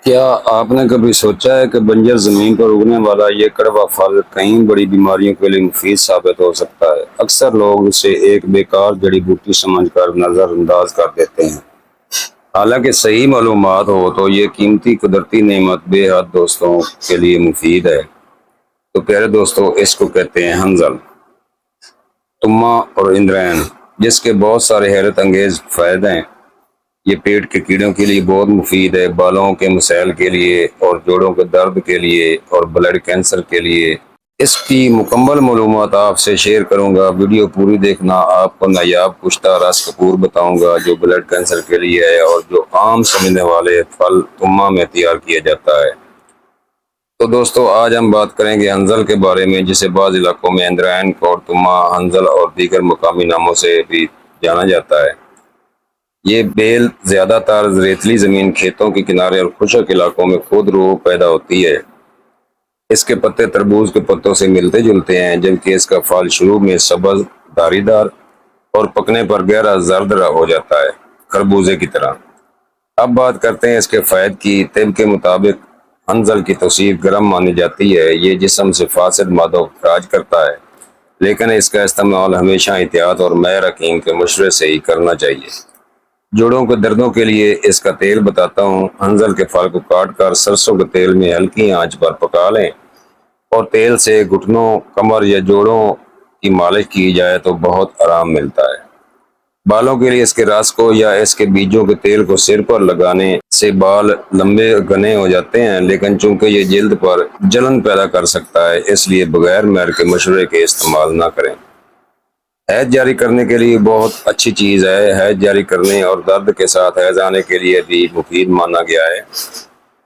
کیا آپ نے کبھی سوچا ہے کہ بنجر زمین پر اگنے والا یہ کڑوا پھل کئی بڑی بیماریوں کے لیے مفید ثابت ہو سکتا ہے؟ اکثر لوگ اسے ایک بیکار جڑی بوٹی سمجھ کر نظر انداز کر دیتے ہیں، حالانکہ صحیح معلومات ہو تو یہ قیمتی قدرتی نعمت بے حد دوستوں کے لیے مفید ہے۔ تو پیارے دوستوں، اس کو کہتے ہیں ہنزل، تما اور اندرین، جس کے بہت سارے حیرت انگیز فائدے ہیں۔ یہ پیٹ کے کیڑوں کے لیے بہت مفید ہے، بالوں کے مسائل کے لیے اور جوڑوں کے درد کے لیے اور بلڈ کینسر کے لیے۔ اس کی مکمل معلومات آپ سے شیئر کروں گا، ویڈیو پوری دیکھنا۔ آپ کو نایاب کشتہ رس کپور بتاؤں گا جو بلڈ کینسر کے لیے ہے اور جو عام سمجھنے والے پھل تما میں تیار کیا جاتا ہے۔ تو دوستو، آج ہم بات کریں گے ہنزل کے بارے میں، جسے بعض علاقوں میں اندرین، کورتما، ہنزل اور دیگر مقامی ناموں سے بھی جانا جاتا ہے۔ یہ بیل زیادہ تر ریتلی زمین، کھیتوں کے کنارے اور خشک علاقوں میں خود رو پیدا ہوتی ہے۔ اس کے پتے تربوز کے پتوں سے ملتے جلتے ہیں، جبکہ اس کا پھل شروع میں سبز، دھاری دار اور پکنے پر گہرا زرد ہو جاتا ہے، خربوزے کی طرح۔ اب بات کرتے ہیں اس کے فوائد کی۔ طب کے مطابق ہنزل کی توصیف گرم مانی جاتی ہے۔ یہ جسم سے فاسد مادوں کو خارج کرتا ہے، لیکن اس کا استعمال ہمیشہ احتیاط اور ماہر حکیم کے مشورے سے ہی کرنا چاہیے۔ جوڑوں کے دردوں کے لیے اس کا تیل بتاتا ہوں۔ ہنزل کے پھل کو کاٹ کر سرسوں کے تیل میں ہلکی آنچ پر پکا لیں اور تیل سے گھٹنوں، کمر یا جوڑوں کی مالش کی جائے تو بہت آرام ملتا ہے۔ بالوں کے لیے اس کے رس کو یا اس کے بیجوں کے تیل کو سر پر لگانے سے بال لمبے گھنے ہو جاتے ہیں، لیکن چونکہ یہ جلد پر جلن پیدا کر سکتا ہے، اس لیے بغیر ماہر کے مشورے کے استعمال نہ کریں۔ حیض جاری کرنے کے لیے بہت اچھی چیز ہے۔ حیض جاری کرنے اور درد کے ساتھ حیض آنے کے لیے بھی مفید مانا گیا ہے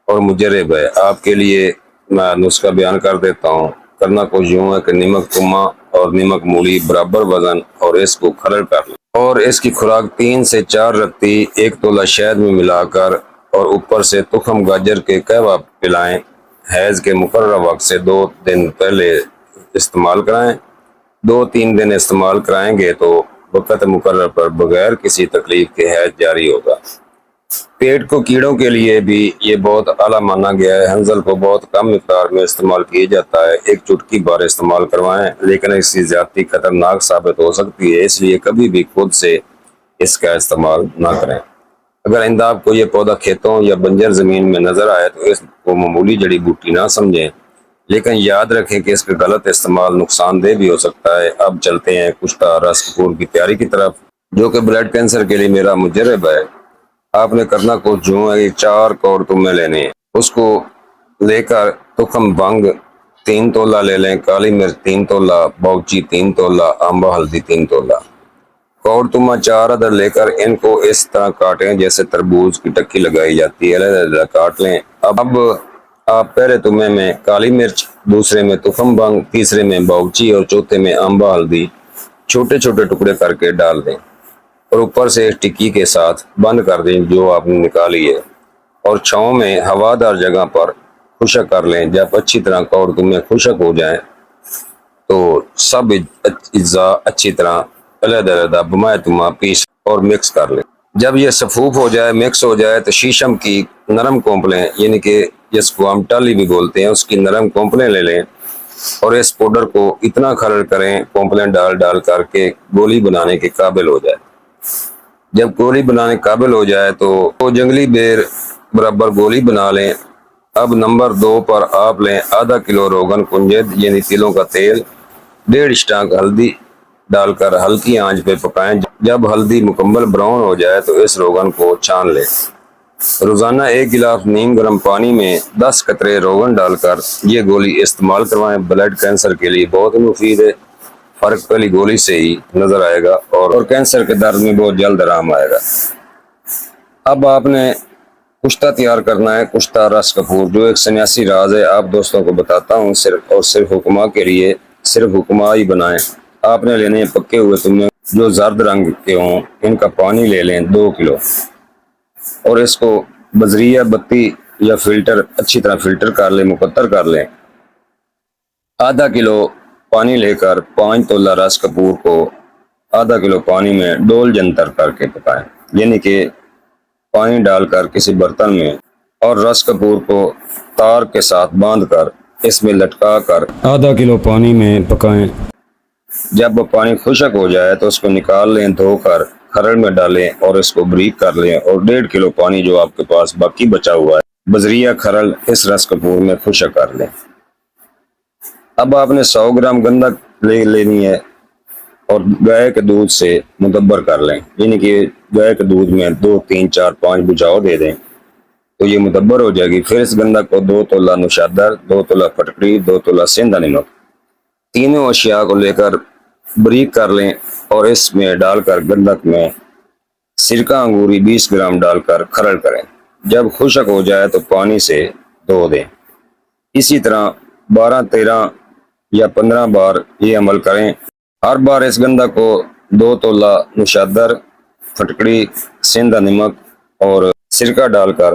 اور مجرب ہے۔ آپ کے لیے میں نسخہ بیان کر دیتا ہوں۔ کرنا کچھ یوں ہے کہ نمک تما اور نمک مولی برابر وزن اور اس کو کھرڑ کر لیں، اور اس کی خوراک 3 سے 4 رتی 1 تولہ شہد میں ملا کر اور اوپر سے تخم گاجر کے قہوہ پلائیں۔ حیض کے مقررہ وقت سے 2 دن پہلے استعمال کرائیں۔ 2-3 دن استعمال کرائیں گے تو وقت مقرر پر بغیر کسی تکلیف کے حیض جاری ہوگا۔ پیٹ کو کیڑوں کے لیے بھی یہ بہت اعلیٰ مانا گیا ہے۔ ہنزل کو بہت کم مقدار میں استعمال کیا جاتا ہے، 1 چٹکی بار استعمال کروائیں، لیکن اس کی زیادتی خطرناک ثابت ہو سکتی ہے، اس لیے کبھی بھی خود سے اس کا استعمال نہ کریں۔ اگر آئندہ آپ کو یہ پودا کھیتوں یا بنجر زمین میں نظر آئے تو اس کو معمولی جڑی بوٹی نہ سمجھیں، لیکن یاد رکھیں کہ اس کا غلط استعمال نقصان دہ بھی ہو سکتا ہے۔ اب چلتے ہیں کشتہ رس کپور کی تیاری کی طرف، جو کہ بلڈ کینسر کے لیے میرا مجرب ہے۔ آپ نے کرنا کچھ یوں ہے، 4 کور تمے لینے ہیں۔ اس کو لے کر تخم بھنگ 3 تولہ لے لیں، کالی مرچ 3 تولہ، بوچی 3 تولہ، آمبا ہلدی 3 تولہ۔ کور تما 4 عدد لے کر ان کو اس طرح کاٹیں جیسے تربوز کی ٹکی لگائی جاتی ہے، علیحدہ کاٹ لیں۔ اب آپ پہلے تمے میں کالی مرچ، دوسرے میں تخم بھنگ، تیسرے میں باؤچی اور چوتھے میں آمبا ہلدی چھوٹے چھوٹے ٹکڑے کر کے ڈال دیں اور اوپر سے ایک ٹکی کے ساتھ بند کر دیں جو آپ نے نکالی ہے، اور چھاؤں میں ہوادار جگہ پر خشک کر لیں۔ جب اچھی طرح کور تمے خشک ہو جائیں تو سب اجزاء اچھی طرح علیحدہ بمائے تما پیس اور مکس کر لیں۔ جب یہ صفوف ہو جائے، مکس ہو جائے، تو شیشم کی نرم کونپلیں، یعنی کہ جس کو ہم ٹالی بھی بولتے ہیں، اس کی نرم کونپلیں لے لیں اور اس پاؤڈر کو اتنا کھرڑ کریں کونپلیں ڈال کر کے گولی بنانے کے قابل ہو جائے۔ جب گولی بنانے کے قابل ہو جائے تو جنگلی بیر برابر گولی بنا لیں۔ اب نمبر 2 پر آپ لیں ½ کلو روغن کنجد یعنی تلوں کا تیل، 1.5 اسٹانک ہلدی ڈال کر ہلکی آنچ پہ پکائیں۔ جب ہلدی مکمل براؤن ہو جائے تو اس روغن کو چھان لیں۔ روزانہ 1 گلاس نیم گرم پانی میں 10 قطرے روغن ڈال کر یہ گولی استعمال کروائیں۔ بلڈ کینسر کے لیے بہت مفید ہے، فرق پہلی گولی سے ہی نظر آئے گا اور کینسر کے درد میں بہت جلد آرام آئے گا۔ اب آپ نے کشتہ تیار کرنا ہے، کشتہ رس کپور، جو ایک سنیاسی راز ہے، آپ دوستوں کو بتاتا ہوں۔ صرف حکما کے لیے صرف حکما ہی بنائیں۔ آپ نے لینے پکے ہوئے تمے جو زرد رنگ کے ہوں، ان کا پانی لے لیں 2 کلو، اور اس کو بذریعہ بتی یا فلٹر اچھی طرح فلٹر کر لیں، مقطر کر لیں۔ ½ کلو پانی لے کر 5 تولہ رس کپور کو ½ کلو پانی میں ڈول جنتر کر کے پکائیں، یعنی کہ پانی ڈال کر کسی برتن میں اور رس کپور کو تار کے ساتھ باندھ کر اس میں لٹکا کر آدھا کلو پانی میں پکائیں۔ جب وہ پانی خشک ہو جائے تو اس کو نکال لیں، دھو کر کھرڑ میں ڈالیں اور اس کو بریک کر لیں، اور 1.5 کلو پانی جو آپ کے پاس باقی بچا ہوا ہے بذریعہ کھرڑ اس رس کپور میں خشک کر لیں۔ اب آپ نے 100 گرام گندک لینی ہے اور گائے کے دودھ سے مدبر کر لیں، یعنی کہ گائے کے دودھ میں 2 3 4 5 بجاؤ دے دیں تو یہ مدبر ہو جائے گی۔ پھر اس گندک کو 2 تولہ نوشادر، 2 تولہ پھٹکڑی، 2 تولہ سندھا نمک، تینوں اشیاء کو لے کر بریک کر لیں اور اس میں ڈال کر گندک میں سرکہ انگوری 20 گرام ڈال کر کھرڑ کریں۔ جب خشک ہو جائے تو پانی سے دھو دیں۔ اسی طرح 12 13 یا 15 بار یہ عمل کریں۔ ہر بار اس گندک کو 2 تولہ نوشادر، پھٹکڑی، سندھا نمک اور سرکہ ڈال کر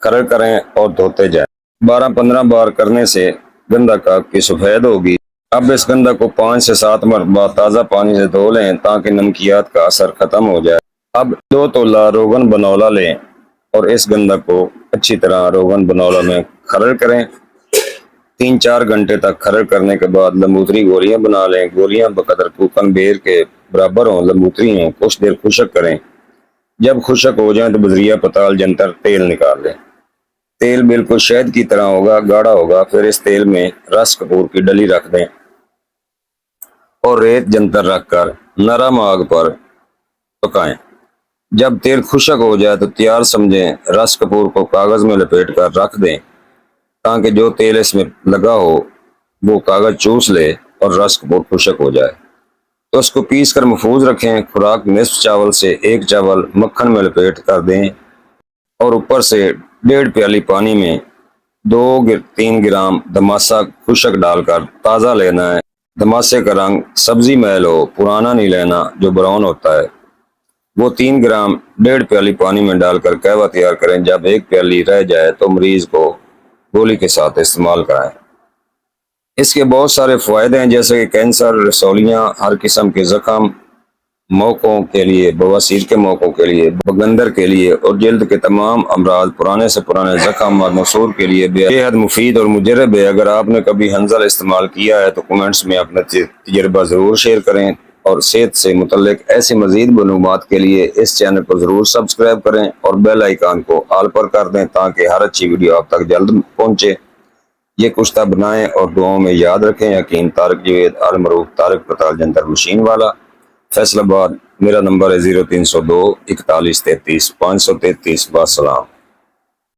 کھرڑ کریں اور دھوتے جائیں۔ 12 15 بار کرنے سے گندک کی سفید ہوگی۔ اب اس گندک کو 5 سے 7 مرتبہ تازہ پانی سے دھو لیں تاکہ نمکیات کا اثر ختم ہو جائے۔ اب 2 تولہ روغن بنولا لیں اور اس گندک کو اچھی طرح روغن بنولا میں کھرڑ کریں۔ 3 4 گھنٹے تک کھرڑ کرنے کے بعد لمبوتری گولیاں بنا لیں۔ گولیاں بقدر کوکن بیر کے برابر ہوں، لمبوتری ہوں، کچھ دیر خشک کریں۔ جب خشک ہو جائیں تو بذریعہ پتال جنتر تیل نکال لیں۔ تیل بالکل شہد کی طرح ہوگا، گاڑھا ہوگا۔ پھر اس تیل میں رس کپور کی ڈلی رکھ دیں اور ریت جنتر رکھ کر نرم آگ پر پکائیں۔ جب تیل خشک ہو جائے تو تیار سمجھیں۔ رس کپور کو کاغذ میں لپیٹ کر رکھ دیں تاکہ جو تیل اس میں لگا ہو وہ کاغذ چوس لے اور رس کپور خشک ہو جائے تو اس کو پیس کر محفوظ رکھیں۔ خوراک نصف چاول سے 1 چاول مکھن میں لپیٹ کر دیں اور اوپر سے 1.5 پیالی پانی میں 2 3 گرام دماسا خشک ڈال کر تازہ لینا ہے۔ دماسے کا رنگ سبزی میل ہو، پرانا نہیں لینا جو براؤن ہوتا ہے۔ وہ 3 گرام 1.5 پیالی پانی میں ڈال کر قہوہ تیار کریں۔ جب 1 پیالی رہ جائے تو مریض کو گولی کے ساتھ استعمال کرائیں۔ اس کے بہت سارے فوائد ہیں، جیسے کہ کینسر، رسولیاں، ہر قسم کے زخم، موقعوں کے لیے، بواسیر کے موقعوں کے لیے، بگندر کے لیے اور جلد کے تمام امراض، پرانے سے پرانے زخم اور نسور کے لیے بے حد مفید اور مجرب ہے۔ اگر آپ نے کبھی ہنزل استعمال کیا ہے تو کمنٹس میں اپنا تجربہ ضرور شیئر کریں، اور صحت سے متعلق ایسی مزید معلومات کے لیے اس چینل کو ضرور سبسکرائب کریں اور بیل آئیکن کو آل پر کر دیں تاکہ ہر اچھی ویڈیو آپ تک جلد پہنچے۔ یہ کشتہ بنائیں اور دعاؤں میں یاد رکھیں۔ یقین طارق جوید، المعروف طارق پتال جنتر مشین والا، فیصل آباد۔ میرا نمبر ہے 0302 41 33 533۔ والسلام۔